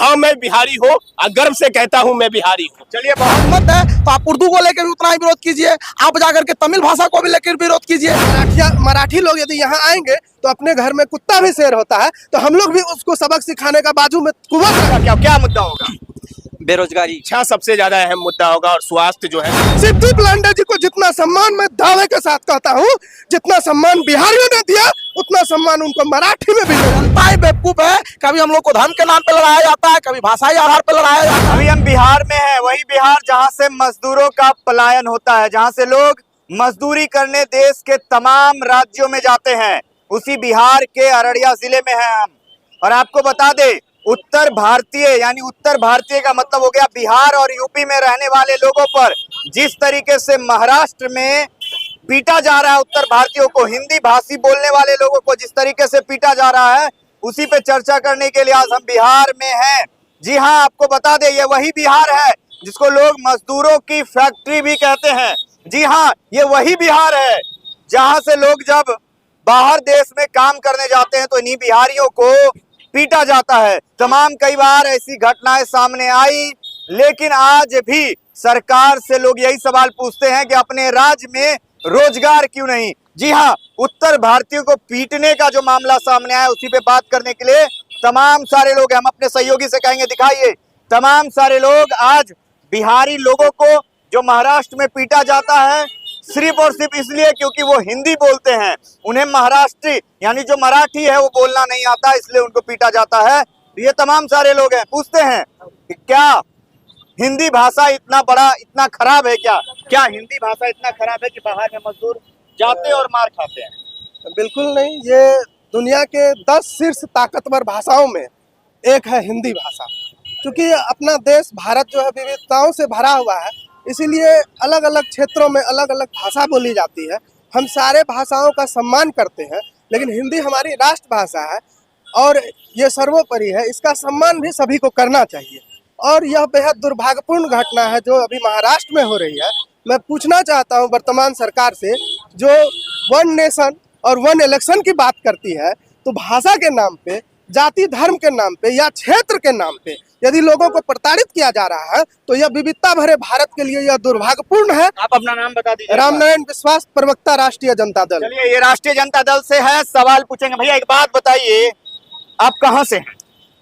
हाँ मैं बिहारी हूँ और गर्व से कहता हूँ मैं बिहारी हूँ। चलिए बहुत मत है तो आप उर्दू को लेकर भी उतना ही विरोध कीजिए, आप जाकर के तमिल भाषा को भी लेकर विरोध कीजिए। मराठी लोग यदि यहाँ आएंगे तो अपने घर में कुत्ता भी शेर होता है, तो हम लोग भी उसको सबक सिखाने का बाजू में कुवत। क्या क्या मुद्दा होगा? बेरोजगारी अच्छा सबसे ज्यादा अहम मुद्दा होगा और स्वास्थ्य जो है। सिद्धू पांडे जी को जितना सम्मान मैं दावे के साथ कहता हूँ, जितना सम्मान बिहारियों ने दिया उतना सम्मान उनको मराठी में भी मिला। जनता ही बेवकूफ है, कभी हम लोग को धर्म के नाम पे लड़ाया जाता है, कभी भाषाई आधार पे लड़ाया जाता है। अभी हम बिहार में हैं, वही बिहार जहां से मजदूरों का पलायन होता है, जहां से लोग मजदूरी करने देश के तमाम राज्यों में जाते हैं, उसी बिहार के अररिया जिले में हैं हम। और आपको बता दें, उत्तर भारतीय यानी उत्तर भारतीय का मतलब हो गया बिहार और यूपी में रहने वाले लोगों पर जिस तरीके से महाराष्ट्र में पीटा जा रहा है, उत्तर भारतीयों को, हिंदी भाषी बोलने वाले लोगों को जिस तरीके से पीटा जा रहा है, उसी पे चर्चा करने के लिए आज हम बिहार में हैं। जी हाँ, आपको बता दें ये वही बिहार है जिसको लोग मजदूरों की फैक्ट्री भी कहते हैं। जी हाँ, ये वही बिहार है जहां से लोग जब बाहर देश में काम करने जाते हैं तो इन्हीं बिहारियों को पीटा जाता है। तमाम कई बार ऐसी घटनाएं सामने आई, लेकिन आज भी सरकार से लोग यही सवाल पूछते हैं कि अपने राज्य में रोजगार क्यों नहीं। जी हाँ, उत्तर भारतीयों को पीटने का जो मामला सामने आया उसी पे बात करने के लिए तमाम सारे लोग, हम अपने सहयोगी से कहेंगे दिखाइए, तमाम सारे लोग आज बिहारी लोगों को जो महाराष्ट्र में पीटा जाता है सिर्फ और सिर्फ इसलिए क्योंकि वो हिंदी बोलते हैं, उन्हें महाराष्ट्री यानी जो मराठी है वो बोलना नहीं आता, इसलिए उनको पीटा जाता है। ये तमाम सारे लोग हैं, पूछते हैं कि क्या हिंदी भाषा इतना बड़ा इतना खराब है? क्या हिंदी भाषा इतना खराब है कि बाहर में मजदूर जाते और मार खाते हैं? बिल्कुल नहीं, ये दुनिया के 10 शीर्ष ताकतवर भाषाओं में एक है हिंदी भाषा। क्योंकि अपना देश भारत जो है विविधताओं से भरा हुआ है, इसीलिए अलग अलग क्षेत्रों में अलग अलग भाषा बोली जाती है। हम सारे भाषाओं का सम्मान करते हैं, लेकिन हिंदी हमारी राष्ट्रभाषा है और ये सर्वोपरि है, इसका सम्मान भी सभी को करना चाहिए। और यह बेहद दुर्भाग्यपूर्ण घटना है जो अभी महाराष्ट्र में हो रही है। मैं पूछना चाहता हूं वर्तमान सरकार से, जो वन नेशन और वन इलेक्शन की बात करती है, तो भाषा के नाम पे, जाति धर्म के नाम पे या क्षेत्र के नाम पे यदि लोगों को प्रताड़ित किया जा रहा है तो यह विविधता भरे भारत के लिए यह दुर्भाग्यपूर्ण है। आप अपना नाम बता दीजिए। रामनारायण विश्वास, प्रवक्ता राष्ट्रीय जनता दल। चलिए, ये राष्ट्रीय जनता दल से है, सवाल पूछेंगे। भैया एक बात बताइए, आप कहाँ से हैं?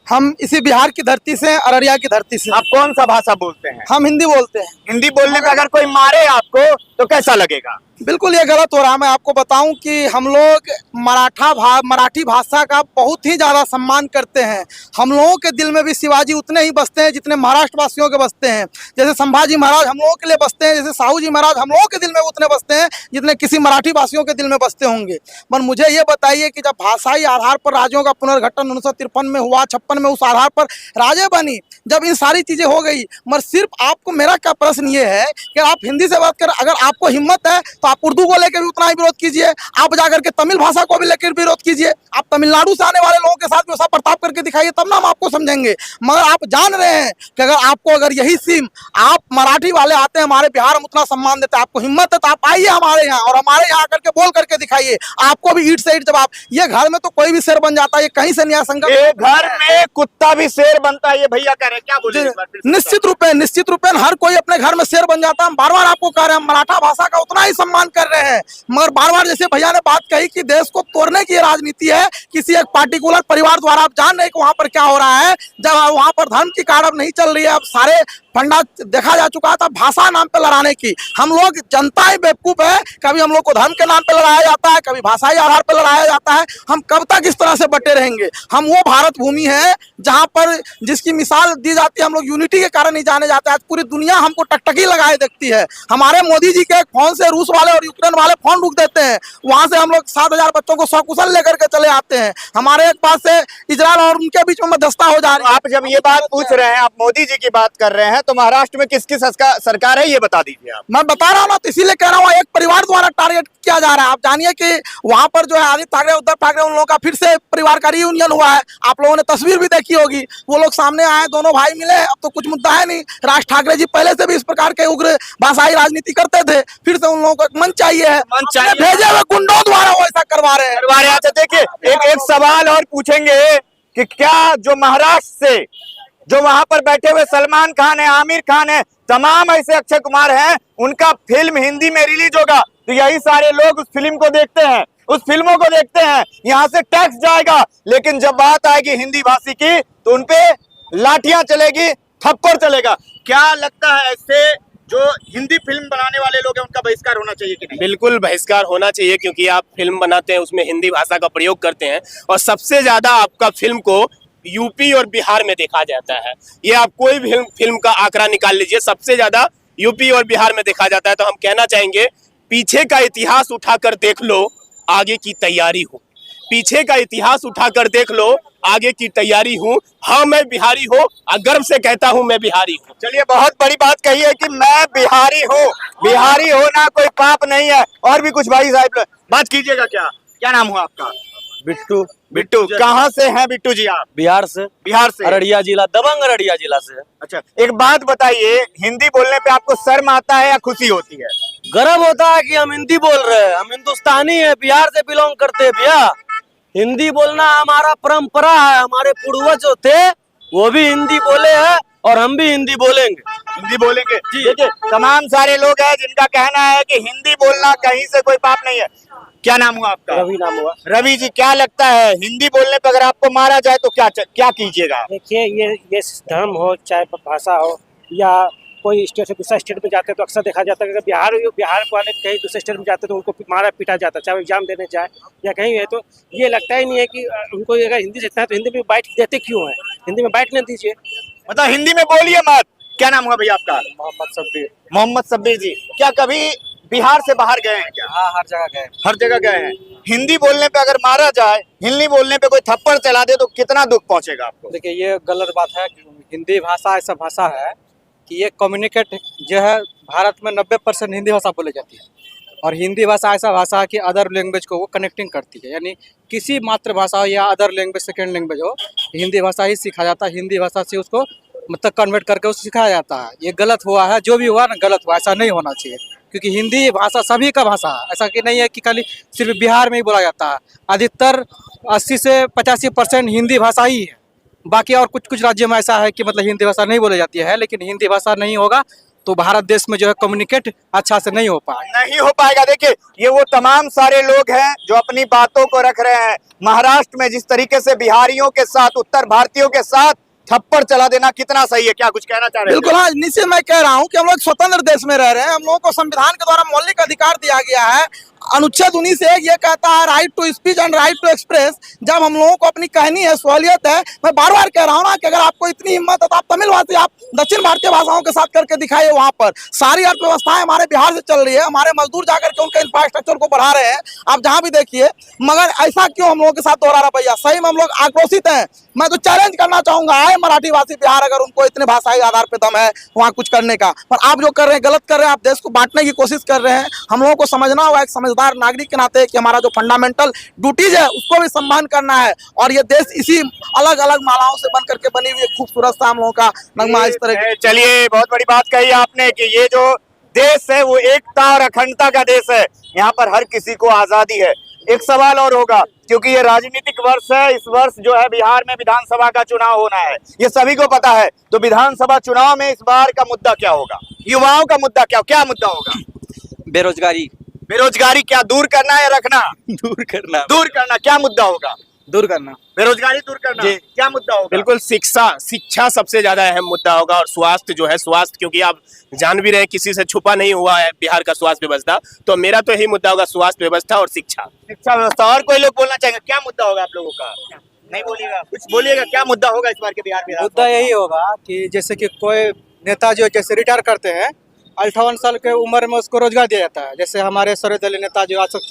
हम इसी बिहार की धरती से, अररिया की धरती से। आप कौन सा भाषा बोलते हैं? हम हिंदी बोलते हैं। हिंदी बोलने पे अगर कोई मारे आपको तो कैसा लगेगा? बिल्कुल ये गलत हो रहा है। मैं आपको बताऊं कि हम लोग मराठी भाषा का बहुत ही ज़्यादा सम्मान करते हैं। हम लोगों के दिल में भी शिवाजी उतने ही बसते हैं जितने महाराष्ट्र वासियों के बसते हैं। जैसे संभाजी महाराज हम लोगों के लिए बसते हैं, जैसे साहू जी महाराज हम लोगों के दिल में उतने बसते हैं जितने किसी मराठी वासियों के दिल में बसते होंगे। पर मुझे ये बताइए कि जब भाषाई आधार पर राज्यों का पुनर्गठन 1953 में हुआ, 56 में उस आधार पर राज्य बनी, जब इन सारी चीज़ें हो गई, मगर सिर्फ आपको मेरा क्या प्रश्न ये है कि आप हिंदी से बात कर, अगर आपको हिम्मत है तो आप उर्दू को लेकर भी उतना ही विरोध कीजिए, आप जाकर के तमिल भाषा को भी लेकर विरोध कीजिए, आप तमिलनाडु से आने वाले लोगों के साथ भी वैसा बर्ताव करके दिखाइए, तब ना हम आपको समझेंगे। मगर आप जान रहे हैं कि अगर यही सीम आप मराठी वाले आते हैं हमारे बिहार में उतना सम्मान देते हैं, आपको हिम्मत है तो आप आइए हमारे यहाँ और हमारे यहाँ आकर के बोल करके दिखाइए, आपको भी ईट से ईट जवाब। ये घर में तो कोई भी शेर बन जाता है, ये कहीं से न्याय संगत। घर में कुत्ता भी शेर बनता है, ये भैया कह रहे हैं, क्या बोले? निश्चित रूप में हर कोई अपने घर में शेर बन जाता है। हम बार बार आपको कह रहे हैं, मराठा भाषा का उतना ही सम्मान कर रहे हैं, मगर बार बार जैसे भैया ने बात कही कि देश को तोड़ने की राजनीति है किसी एक पार्टिकुलर परिवार द्वारा। आप जान रहे हैं कि वहां पर क्या हो रहा है, जब वहां पर धर्म की कारब नहीं चल रही है, अब सारे फंडा देखा जा चुका था भाषा नाम पे लड़ाने की। हम लोग जनता ही बेवकूफ है, कभी हम लोग को धर्म के नाम पे लड़ाया जाता है, कभी भाषाई आधार पे लड़ाया जाता है। हम कब तक इस तरह से बटे रहेंगे? हम वो भारत भूमि है जहां पर जिसकी मिसाल दी जाती है, हम लोग यूनिटी के कारण ही जाने जाते हैं। पूरी दुनिया हमको टकटकी लगाए देखती है। हमारे मोदी जी के फोन से रूस वाले और यूक्रेन वाले फोन रुक देते हैं, वहां से हम लोग 7,000 बच्चों को सकुशल लेकर के चले आते हैं। हमारे एक पास से इजराइल और उनके बीच में मध्यस्थता हो जा रही है। आप जब ये बात पूछ रहे हैं, आप मोदी जी की बात कर रहे हैं, तो महाराष्ट्र में किसकी सरकार है ये बता दीजिए आप। मैं बता रहा हूँ ना, तो इसीलिए कह रहा हूँ एक परिवार द्वारा टारगेट किया जा रहा है। आप जानिए कि वहां पर जो है आदित्य ठाकरे, उद्धव ठाकरे, उन लोगों का फिर से परिवार का रियूनियन हुआ है। आप लोगों ने तस्वीर भी देखी होगी, वो लोग सामने आए, दोनों भाई मिले। अब तो कुछ मुद्दा है नहीं। राज ठाकरे जी पहले से भी इस प्रकार के उग्र भाषाई राजनीति करते थे, फिर से उन लोगों को एक मंच चाहिए है। भेजे हुए गुंडों द्वारा वो ऐसा करवा रहे हैं। देखिए, एक सवाल और पूछेंगे कि क्या जो महाराष्ट्र से जो वहां पर बैठे हुए सलमान खान है, आमिर खान है, तमाम ऐसे अक्षय कुमार हैं, उनका फिल्म हिंदी में रिलीज होगा तो यही सारे लोग उस फिल्म को देखते हैं, उस फिल्मों को देखते हैं, यहाँ से टैक्स जाएगा। लेकिन जब बात आएगी हिंदी भाषी की तो उनपे लाठियां चलेगी, थप्पड़ चलेगा। क्या लगता है ऐसे जो हिंदी फिल्म बनाने वाले लोग हैं उनका बहिष्कार होना चाहिए कि नहीं? बिल्कुल बहिष्कार होना चाहिए, क्योंकि आप फिल्म बनाते हैं उसमें हिंदी भाषा का प्रयोग करते हैं और सबसे ज्यादा आपका फिल्म को यूपी और बिहार में देखा जाता है। ये आप कोई भी फिल्म का आंकड़ा निकाल लीजिए, सबसे ज्यादा यूपी और बिहार में देखा जाता है। तो हम कहना चाहेंगे पीछे का इतिहास उठाकर देख लो, आगे की तैयारी हो। पीछे का इतिहास उठाकर देख लो, आगे की तैयारी हूँ। हाँ मैं बिहारी हूँ और गर्व से कहता हूँ मैं बिहारी हूँ। चलिए, बहुत बड़ी बात कही है कि मैं बिहारी हूँ। बिहारी होना कोई पाप नहीं है। और भी कुछ भाई साहब बात कीजिएगा। क्या नाम हुआ आपका? बिट्टू। बिट्टू, कहाँ से हैं बिट्टू जी आप? बिहार से। बिहार से? अररिया जिला, दबंग अररिया जिला से। अच्छा, एक बात बताइए, हिंदी बोलने पे आपको शर्म आता है या खुशी होती है? गर्व होता है कि हम हिंदी बोल रहे हैं, हम हिंदुस्तानी है, बिहार से बिलोंग करते हैं भैया। हिंदी बोलना हमारा परंपरा है, हमारे पूर्वज जो थे वो भी हिंदी बोले हैं और हम भी हिंदी बोलेंगे। हिंदी बोलेंगे जी। देखिए, तमाम सारे लोग हैं जिनका कहना है कि हिंदी बोलना कहीं से कोई पाप नहीं है। क्या नाम हुआ आपका? रवि नाम हुआ। रवि जी, क्या लगता है हिंदी बोलने पर अगर आपको मारा जाए तो क्या कीजिएगा? देखिए, ये धर्म हो चाहे भाषा हो या कोई स्टेट से दूसरा स्टेट में जाते हैं तो अक्सर देखा जाता है कि बिहार वाले कहीं दूसरे स्टेट में जाते हैं तो उनको मारा पीटा जाता है, चाहे एग्जाम देने जाए या कहीं है। तो ये लगता ही नहीं है कि उनको अगर हिंदी सीखना है तो हिंदी में बैठ देते क्यों है? हिंदी में बैठने दीजिए, मतलब हिंदी में बोलिए मत। क्या नाम हुआ भैया आपका? मोहम्मद सब्बीर। मोहम्मद सब्बीर जी, क्या कभी बिहार से बाहर गए हैं क्या? हाँ, हर जगह गए। हर जगह गए हैं। हिंदी बोलने पे अगर मारा जाए, हिंदी बोलने पे कोई थप्पड़ चला दे तो कितना दुख पहुंचेगा आपको? देखिए, ये गलत बात है। हिंदी भाषा ऐसा भाषा है कि ये कम्युनिकेट जो है, भारत में 90% हिंदी भाषा बोली जाती है और हिंदी भाषा ऐसा भाषा है कि अदर लैंग्वेज को वो कनेक्टिंग करती है। यानी किसी मातृभाषा हो या अदर लैंग्वेज सेकेंड लैंग्वेज हो, हिंदी भाषा ही सिखाया जाता है। हिंदी भाषा से उसको मतलब कन्वर्ट करके उसको सिखाया जाता है। ये गलत हुआ है, जो भी हुआ ना गलत हुआ, ऐसा नहीं होना चाहिए। क्योंकि हिंदी भाषा सभी का भाषा है, ऐसा कि नहीं है कि खाली सिर्फ बिहार में ही बोला जाता है। अधिकतर 80 से 85% हिंदी भाषा ही है। बाकी और कुछ राज्यों में ऐसा है कि मतलब हिंदी भाषा नहीं बोली जाती है। लेकिन हिंदी भाषा नहीं होगा तो भारत देश में जो है कम्युनिकेट अच्छा से नहीं हो पाएगा। देखिए, ये वो तमाम सारे लोग हैं जो अपनी बातों को रख रहे हैं। महाराष्ट्र में जिस तरीके से बिहारियों के साथ, उत्तर भारतीयों के साथ थप्पड़ चला देना कितना सही है? क्या कुछ कहना चाह रहे हैं? बिल्कुल, हाँ, निश्चय मैं कह रहा हूँ कि हम लोग स्वतंत्र देश में रह रहे हैं। हम लोगों को संविधान के द्वारा मौलिक अधिकार दिया गया है। अनुच्छेद 19 ये कहता है right to speech and right to express. जब हम लोगों को अपनी कहनी है, सहूलियत है, मैं बार बार कह रहा हूँ ना कि अगर आपको इतनी हिम्मत है तो आप तमिल भाषी, आप दक्षिण भारतीय भाषाओं के साथ करके दिखाइए। वहाँ पर सारी अर्थव्यवस्थाएं हमारे बिहार से चल रही है, हमारे मजदूर जाकर के उनके इंफ्रास्ट्रक्चर को बढ़ा रहे हैं, आप जहाँ भी देखिए। मगर ऐसा क्यों हम लोगों के साथ दोहरा रवैया? सही में हम लोग आक्रोशित हैं। मैं तो चैलेंज करना चाहूंगा, आए मराठी भाषी बिहार, अगर उनको इतने भाषाई आधार पे दम है वहाँ कुछ करने का। पर आप जो कर रहे हैं गलत कर रहे हैं, आप देश को बांटने की कोशिश कर रहे हैं। हम लोगों को समझना होगा एक समझदार नागरिक के नाते कि हमारा जो फंडामेंटल ड्यूटीज है उसको भी सम्मान करना है। और ये देश इसी अलग अलग मालाओं से बन करके बनी हुई खूबसूरत सा हम लोगों का नगमा इस तरह। चलिए, बहुत बड़ी बात कही आपने कि ये जो देश है वो एकता और अखंडता का देश है। यहाँ पर हर किसी को आजादी है। एक सवाल और होगा, क्योंकि ये राजनीतिक वर्ष है, इस वर्ष जो है बिहार में विधानसभा का चुनाव होना है, ये सभी को पता है। तो विधानसभा चुनाव में इस बार का मुद्दा क्या होगा? युवाओं का मुद्दा क्या मुद्दा होगा? बेरोजगारी। बेरोजगारी क्या दूर करना है या रखना? दूर करना। दूर करना। क्या मुद्दा होगा? दूर करना। बेरोजगारी दूर करना। क्या मुद्दा होगा? बिल्कुल, शिक्षा सबसे ज्यादा अहम मुद्दा होगा। और स्वास्थ्य जो है, स्वास्थ्य, क्योंकि आप जान भी रहे हैं किसी से छुपा नहीं हुआ है बिहार का स्वास्थ्य व्यवस्था। तो मेरा तो यही मुद्दा होगा, स्वास्थ्य व्यवस्था और शिक्षा व्यवस्था। और कोई लोग बोलना चाहेंगे? क्या मुद्दा होगा आप लोगों का? नहीं बोलिएगा, कुछ बोलिएगा। क्या मुद्दा होगा इस बार के बिहार में? मुद्दा यही होगा कि जैसे कि कोई नेता जो जैसे रिटायर करते हैं, 58 साल के उम्र में उसको रोजगार दिया जाता है। जैसे हमारे सर्वदलीय नेता जो अशोक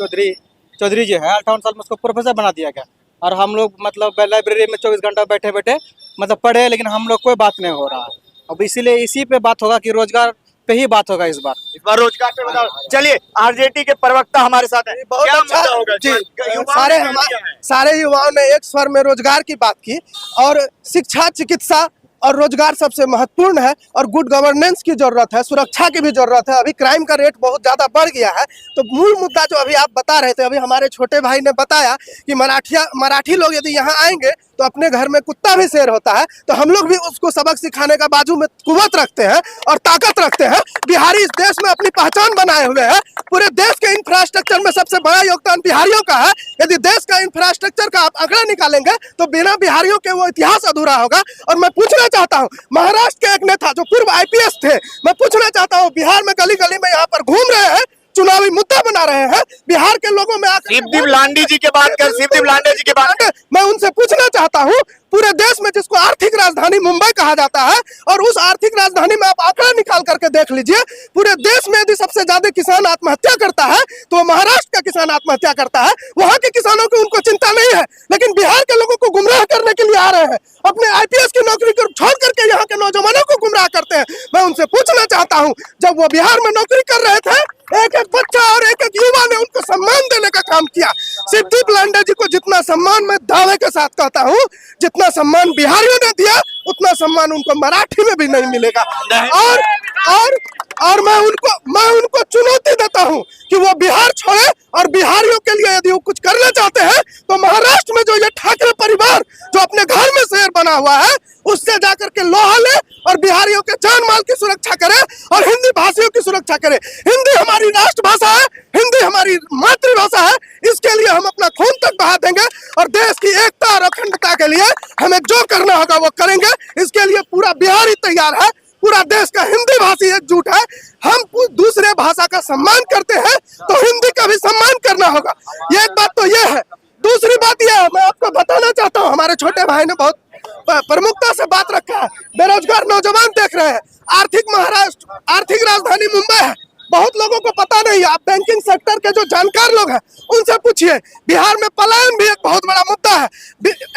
चौधरी जो है, 58 साल में उसको प्रोफेसर बना दिया गया। और हम लोग मतलब लाइब्रेरी में 24 घंटा बैठे मतलब पढ़े, लेकिन हम लोग कोई बात नहीं हो रहा। अब इसीलिए इसी पे बात होगा कि रोजगार पे ही बात होगा इस बार रोजगार पे बताओ। चलिए, आरजेडी के प्रवक्ता हमारे साथ हैं। बहुत क्या अच्छा मुद्दा होगा जी। युवाओं ने सारे युवाओं ने एक स्वर में रोजगार की बात की और शिक्षा, चिकित्सा और रोजगार सबसे महत्वपूर्ण है। और गुड गवर्नेंस की जरूरत है, सुरक्षा की भी जरूरत है। अभी क्राइम का रेट बहुत ज्यादा बढ़ गया है। तो मूल मुद्दा जो अभी आप बता रहे थे, अभी हमारे छोटे भाई ने बताया कि मराठी लोग यदि यहाँ आएंगे तो अपने घर में कुत्ता भी शेर होता है। तो हम लोग भी उसको सबक सिखाने का बाजू में कुव्वत रखते हैं और ताकत रखते हैं। बिहारी इस देश में अपनी पहचान बनाए हुए हैं। पूरे देश के इंफ्रास्ट्रक्चर में सबसे बड़ा योगदान बिहारियों का है। यदि देश का इंफ्रास्ट्रक्चर का आप आंकड़ा निकालेंगे तो बिना बिहारियों के वो इतिहास अधूरा होगा। और मैं पूछना चाहता हूँ, महाराष्ट्र के एक नेता जो पूर्व IPS थे, मैं पूछना चाहता हूँ, बिहार में गली गली में यहाँ पर घूम रहे हैं, चुनावी मुद्दा बना रहे हैं, बिहार के लोगों में शिवदीप लांडे जी की बात कर, शिवदीप लांडे जी की बात। मैं उनसे पूछना चाहता हूं, पूरे देश में जिसको आर्थिक राजधानी मुंबई कहा जाता है, और उस आर्थिक राजधानी में आप आंकड़ा निकाल करके देख लीजिए, पूरे देश में यदि सबसे ज्यादा किसान आत्महत्या करता है तो महाराष्ट्र का किसान आत्महत्या करता है। वहां के किसानों की उनको चिंता नहीं है, लेकिन बिहार के लोगों को गुमराह करने के लिए आ रहे हैं, अपने IPS की नौकरी को छोड़ करके यहाँ के नौजवानों को गुमराह करते हैं। मैं उनसे पूछना चाहता हूँ, जब वो बिहार में नौकरी कर रहे थे, एक एक बच्चा और एक एक युवा ने उनको सम्मान देने का काम किया। शिवदीप लांडे जी को जितना सम्मान मैं दावे के साथ कहता हूँ, जितना सम्मान बिहारियों ने दिया, उतना सम्मान उनको मराठी में भी नहीं मिलेगा। और मैं उनको चुनौती देता हूँ कि वो बिहार छोड़े और बिहारियों के लिए यदि वो कुछ करना चाहते हैं तो महाराष्ट्र में जो ये ठाकरे परिवार जो अपने घर में शेर बना हुआ है, उससे जाकर के लोहा ले और बिहारियों के जान माल की सुरक्षा करे और हिंदी भाषियों की सुरक्षा करे। हिंदी हमारी राष्ट्रभाषा है, हिंदी हमारी मातृभाषा है, इसके लिए हम अपना खून तक बहा देंगे और देश की एकता और अखंडता के लिए हमें जो करना होगा वो करेंगे। इसके लिए पूरा बिहार ही तैयार है, पूरा देश का हिंदी भाषी एकजुट है। हम दूसरे भाषा का सम्मान करते हैं तो हिंदी का भी सम्मान करना होगा। ये एक बात तो ये है। दूसरी बात यह है, मैं आपको बताना चाहता हूँ, हमारे छोटे भाई ने बहुत प्रमुखता से बात रखा है। बेरोजगार नौजवान देख रहे हैं, आर्थिक राजधानी मुंबई है, बहुत लोगों को पता नहीं है। आप बैंकिंग सेक्टर के जो जानकार लोग हैं उनसे पूछिए। बिहार में पलायन भी एक बहुत बड़ा मुद्दा है।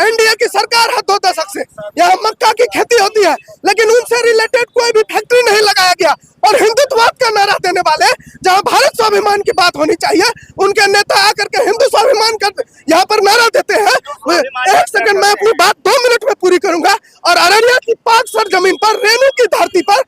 NDA की सरकार है 2 दशक से, यहाँ मक्का की खेती होती है, लेकिन उनसे रिलेटेड कोई भी फैक्ट्री नहीं लगाया गया। और हिंदुत्ववाद का नारा देने वाले, जहाँ भारत स्वाभिमान की बात होनी चाहिए, उनके नेता आकर के हिंदू स्वाभिमान का यहाँ पर नारा देते हैं। एक सेकंड, मैं अपनी बात 2 मिनट में पूरी करूंगा। और अररिया की पाकसर जमीन पर, रेणु की धरती पर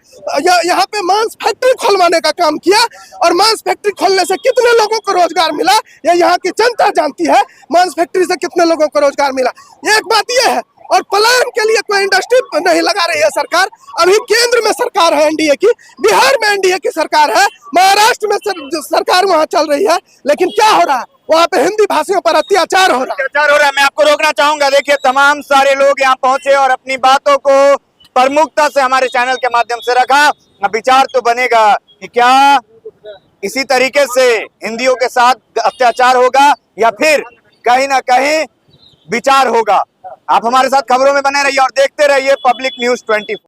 यहाँ पे मांस फैक्ट्री खोलवाने का काम किया और मांस फैक्ट्री खोलने से कितने लोगों को रोजगार मिला ये यहाँ की जनता जानती है। मांस फैक्ट्री से कितने लोगों को रोजगार मिला, एक बात यह है। और पलायन के लिए कोई इंडस्ट्री नहीं लगा रही है सरकार। अभी केंद्र में सरकार है NDA की, बिहार में NDA की सरकार है, महाराष्ट्र में सरकार वहाँ चल रही है, लेकिन क्या हो रहा है, वहाँ पे हिंदी भाषियों पर अत्याचार हो रहा है। मैं आपको रोकना चाहूंगा। देखिए, तमाम सारे लोग यहाँ पहुंचे और अपनी बातों को प्रमुखता से हमारे चैनल के माध्यम से रखा। विचार तो बनेगा कि क्या इसी तरीके से हिंदियों के साथ अत्याचार होगा या फिर कहीं ना कहीं विचार होगा। आप हमारे साथ खबरों में बने रहिए और देखते रहिए पब्लिक न्यूज़ 24।